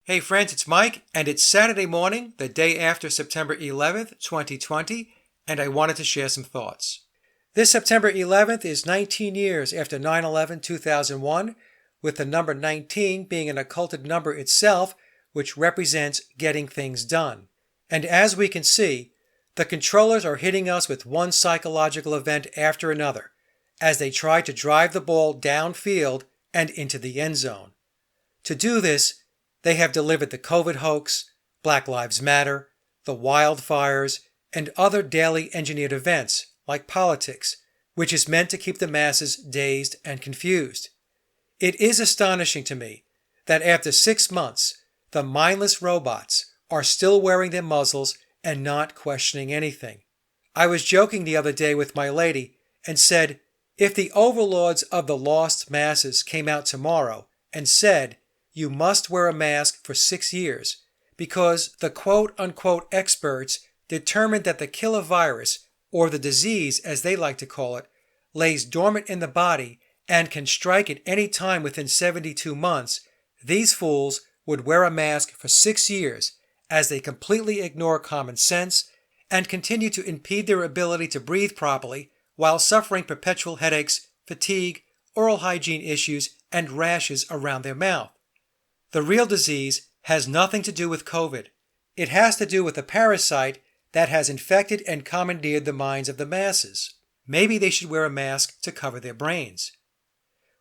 Hey friends, it's Mike, and it's Saturday morning, the day after September 11th, 2020, and I wanted to share some thoughts. This September 11th is 19 years after 9/11/2001, with the number 19 being an occulted number itself, which represents getting things done. And as we can see, the controllers are hitting us with one psychological event after another, as they try to drive the ball downfield and into the end zone. To do this, they have delivered the COVID hoax, Black Lives Matter, the wildfires, and other daily engineered events, like politics, which is meant to keep the masses dazed and confused. It is astonishing to me that after 6 months, the mindless robots are still wearing their muzzles and not questioning anything. I was joking the other day with my lady and said, if the overlords of the lost masses came out tomorrow and said, you must wear a mask for 6 years because the quote-unquote experts determined that the killer virus, or the disease as they like to call it, lays dormant in the body and can strike at any time within 72 months, these fools would wear a mask for 6 years as they completely ignore common sense and continue to impede their ability to breathe properly while suffering perpetual headaches, fatigue, oral hygiene issues, and rashes around their mouth. The real disease has nothing to do with COVID. It has to do with a parasite that has infected and commandeered the minds of the masses. Maybe they should wear a mask to cover their brains.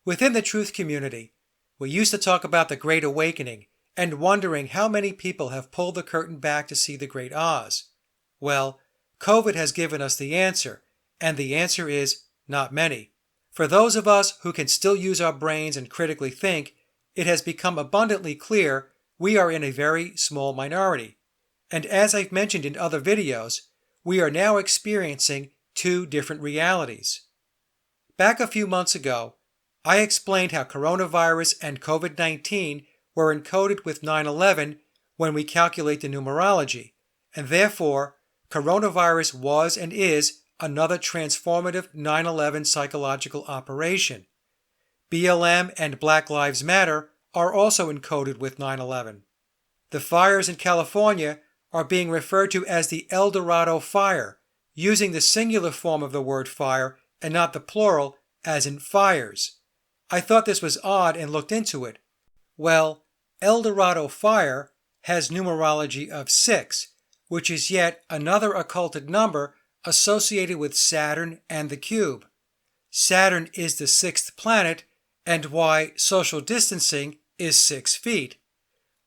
Within the truth community, we used to talk about the Great Awakening and wondering how many people have pulled the curtain back to see the Great Oz. Well, COVID has given us the answer, and the answer is not many. For those of us who can still use our brains and critically think, it has become abundantly clear we are in a very small minority. And as I've mentioned in other videos, we are now experiencing two different realities. Back a few months ago, I explained how coronavirus and COVID-19 were encoded with 9/11 when we calculate the numerology, and therefore, coronavirus was and is another transformative 9/11 psychological operation. BLM and Black Lives Matter are also encoded with 9/11. The fires in California are being referred to as the El Dorado fire, using the singular form of the word fire and not the plural, as in fires. I thought this was odd and looked into it. Well, El Dorado fire has numerology of 6, which is yet another occulted number associated with Saturn and the cube. Saturn is the 6th planet, and why social distancing is 6 feet.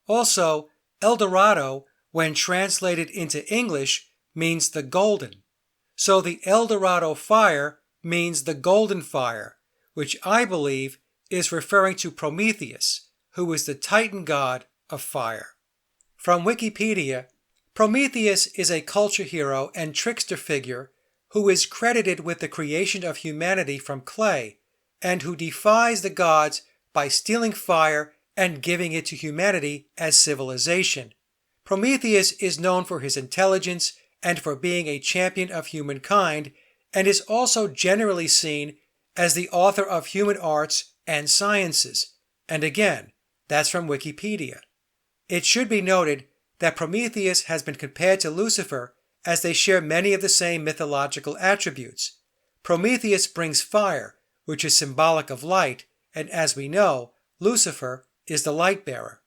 Also, El Dorado, when translated into English, means the golden. So the El Dorado fire means the golden fire, which I believe is referring to Prometheus, who is the Titan god of fire. From Wikipedia, Prometheus is a culture hero and trickster figure who is credited with the creation of humanity from clay, and who defies the gods by stealing fire and giving it to humanity as civilization. Prometheus is known for his intelligence and for being a champion of humankind, and is also generally seen as the author of human arts and sciences. And again, that's from Wikipedia. It should be noted that Prometheus has been compared to Lucifer, as they share many of the same mythological attributes. Prometheus brings fire, which is symbolic of light, and as we know, Lucifer is the light bearer.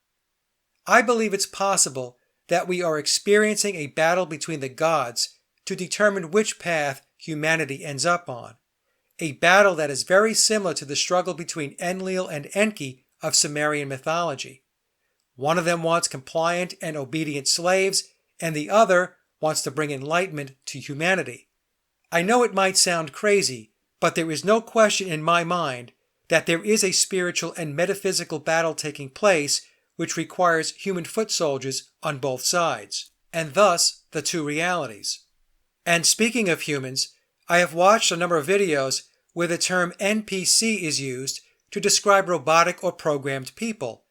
I believe it's possible that we are experiencing a battle between the gods to determine which path humanity ends up on. A battle that is very similar to the struggle between Enlil and Enki of Sumerian mythology. One of them wants compliant and obedient slaves, and the other wants to bring enlightenment to humanity. I know it might sound crazy, but there is no question in my mind that there is a spiritual and metaphysical battle taking place which requires human foot soldiers on both sides, and thus the two realities. And speaking of humans, I have watched a number of videos where the term NPC is used to describe robotic or programmed people.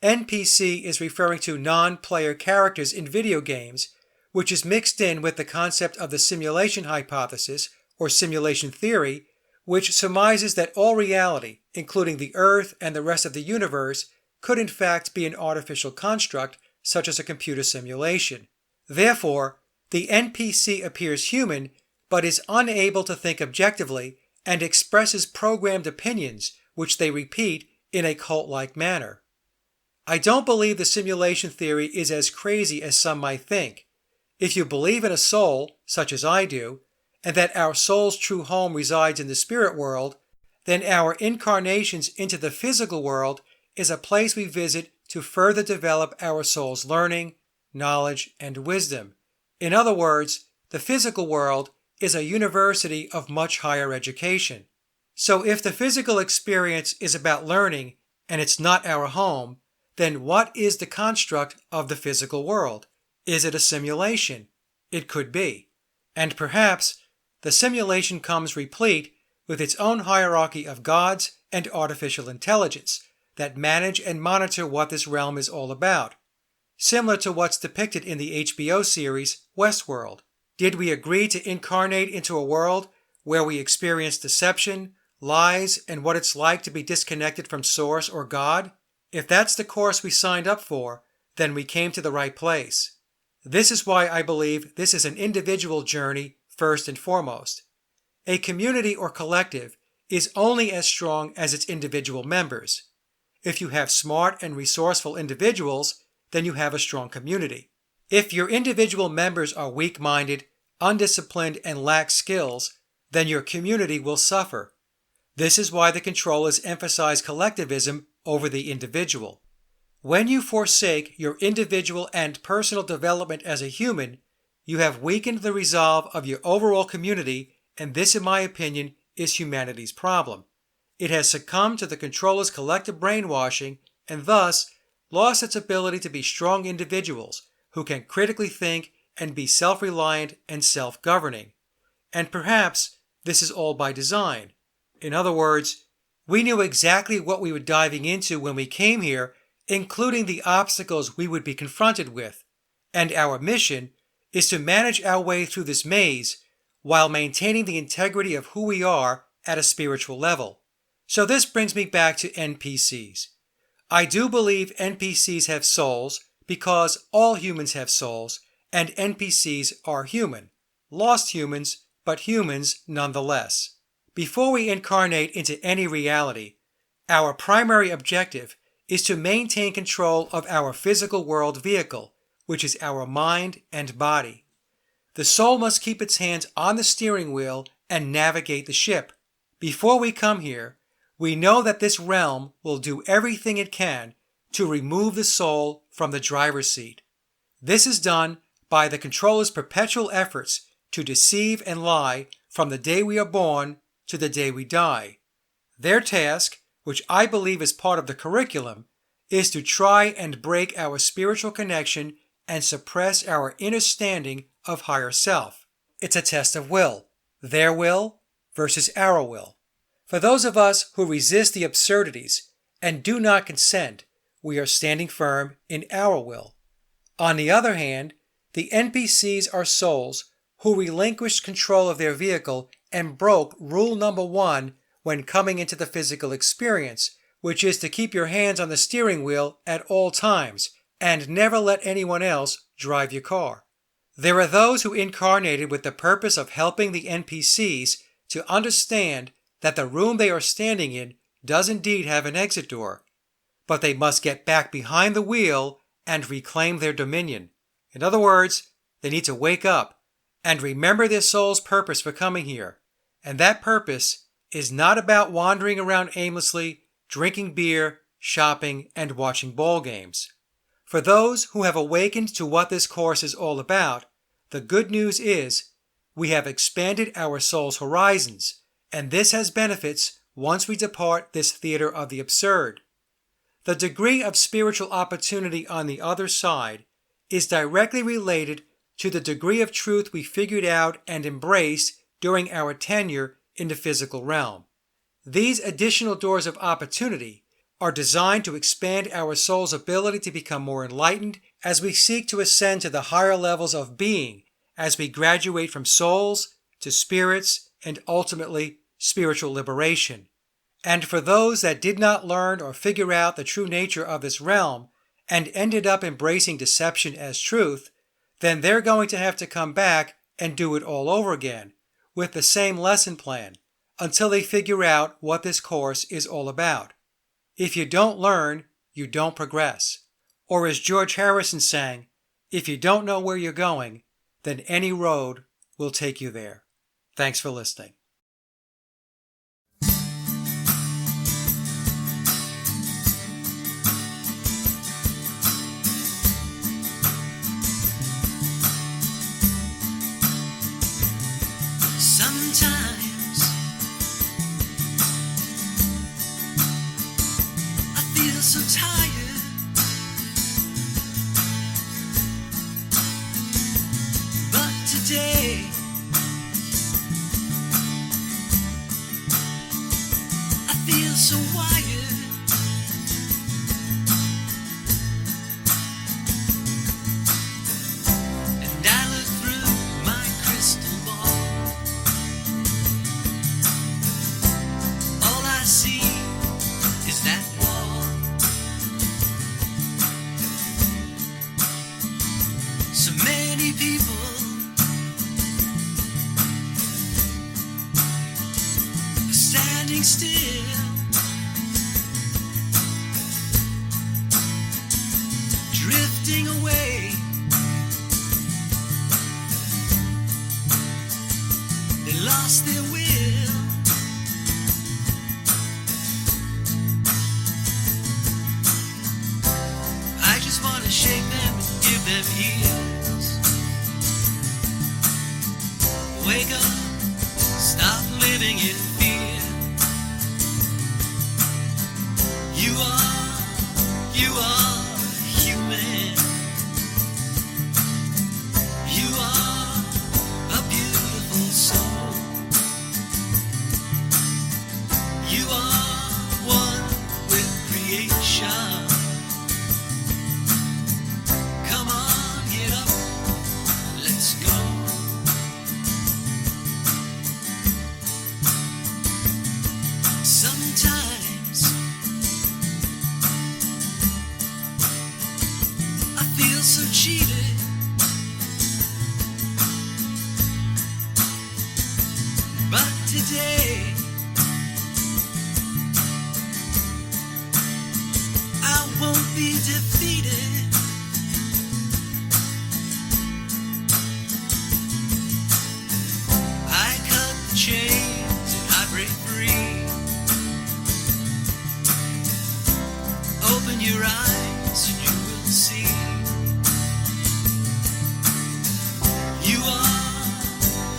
NPC is referring to non-player characters in video games, which is mixed in with the concept of the simulation hypothesis or simulation theory, which surmises that all reality, including the Earth and the rest of the universe, could in fact be an artificial construct such as a computer simulation. Therefore, the NPC appears human but is unable to think objectively and expresses programmed opinions which they repeat in a cult-like manner. I don't believe the simulation theory is as crazy as some might think. If you believe in a soul, such as I do, and that our soul's true home resides in the spirit world, then our incarnations into the physical world is a place we visit to further develop our soul's learning, knowledge, and wisdom. In other words, the physical world is a university of much higher education. So if the physical experience is about learning and it's not our home, then what is the construct of the physical world? Is it a simulation? It could be. And perhaps the simulation comes replete with its own hierarchy of gods and artificial intelligence that manage and monitor what this realm is all about, similar to what's depicted in the HBO series Westworld. Did we agree to incarnate into a world where we experience deception, lies, and what it's like to be disconnected from Source or God? If that's the course we signed up for, then we came to the right place. This is why I believe this is an individual journey first and foremost. A community or collective is only as strong as its individual members. If you have smart and resourceful individuals, then you have a strong community. If your individual members are weak-minded, undisciplined, and lack skills, then your community will suffer. This is why the controllers emphasize collectivism over the individual. When you forsake your individual and personal development as a human, you have weakened the resolve of your overall community, and this, in my opinion, is humanity's problem. It has succumbed to the controllers' collective brainwashing and thus lost its ability to be strong individuals who can critically think and be self-reliant and self-governing. And perhaps this is all by design. In other words, we knew exactly what we were diving into when we came here, including the obstacles we would be confronted with, and our mission is to manage our way through this maze while maintaining the integrity of who we are at a spiritual level. So this brings me back to NPCs. I do believe NPCs have souls because all humans have souls, and NPCs are human. Lost humans, but humans nonetheless. Before we incarnate into any reality, our primary objective is to maintain control of our physical world vehicle, which is our mind and body. The soul must keep its hands on the steering wheel and navigate the ship. Before we come here, we know that this realm will do everything it can to remove the soul from the driver's seat. This is done by the controller's perpetual efforts to deceive and lie from the day we are born to the day we die. Their task, which I believe is part of the curriculum, is to try and break our spiritual connection and suppress our inner standing of higher self. It's a test of will, their will versus our will. For those of us who resist the absurdities and do not consent, we are standing firm in our will. On the other hand, the NPCs are souls who relinquished control of their vehicle and broke rule number 1 when coming into the physical experience, which is to keep your hands on the steering wheel at all times and never let anyone else drive your car. There are those who incarnated with the purpose of helping the NPCs to understand that the room they are standing in does indeed have an exit door, but they must get back behind the wheel and reclaim their dominion. In other words, they need to wake up and remember their soul's purpose for coming here. And that purpose is not about wandering around aimlessly, drinking beer, shopping, and watching ball games. For those who have awakened to what this course is all about, the good news is we have expanded our soul's horizons, and this has benefits once we depart this theater of the absurd. The degree of spiritual opportunity on the other side is directly related to the degree of truth we figured out and embraced during our tenure in the physical realm. These additional doors of opportunity are designed to expand our soul's ability to become more enlightened as we seek to ascend to the higher levels of being as we graduate from souls to spirits and ultimately spiritual liberation. And for those that did not learn or figure out the true nature of this realm and ended up embracing deception as truth, then they're going to have to come back and do it all over again with the same lesson plan until they figure out what this course is all about. If you don't learn, you don't progress. Or as George Harrison sang, if you don't know where you're going, then any road will take you there. Thanks for listening. Sometimes I feel so tired, but today I feel so wired. And I look through my crystal ball. All I see is that wall. So many people are standing still, drifting away. They lost their will. I just want to shake them and give them ears. Wake up, stop living in fear. You are human. You are a beautiful soul. You are one with creation. Come on, get up, let's go. Sometimes I feel so cheated, but today I won't be defeated. I cut the chains and I break free. Open your eyes and you will see.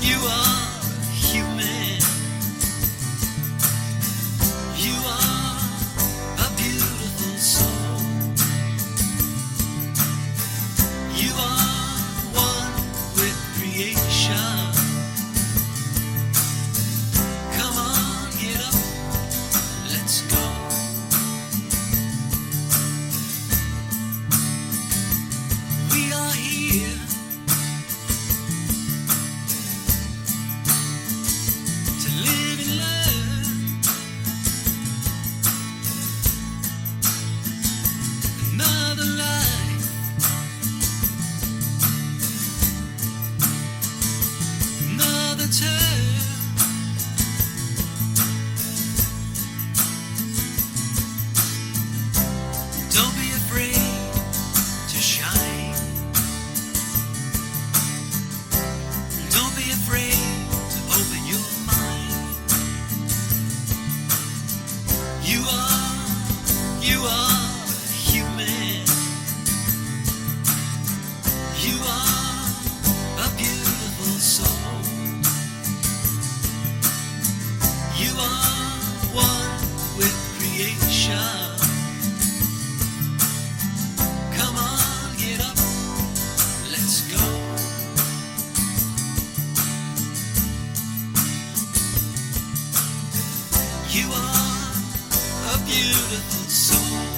You are human. You are a beautiful soul. You are one with creation. Come on, get up, let's go. We are here to live and learn. Another life, another turn. Don't be afraid to shine. Don't be afraid to open your mind. You are human. You are a beautiful soul. You are one with creation. Come on, get up, let's go. You are a beautiful soul.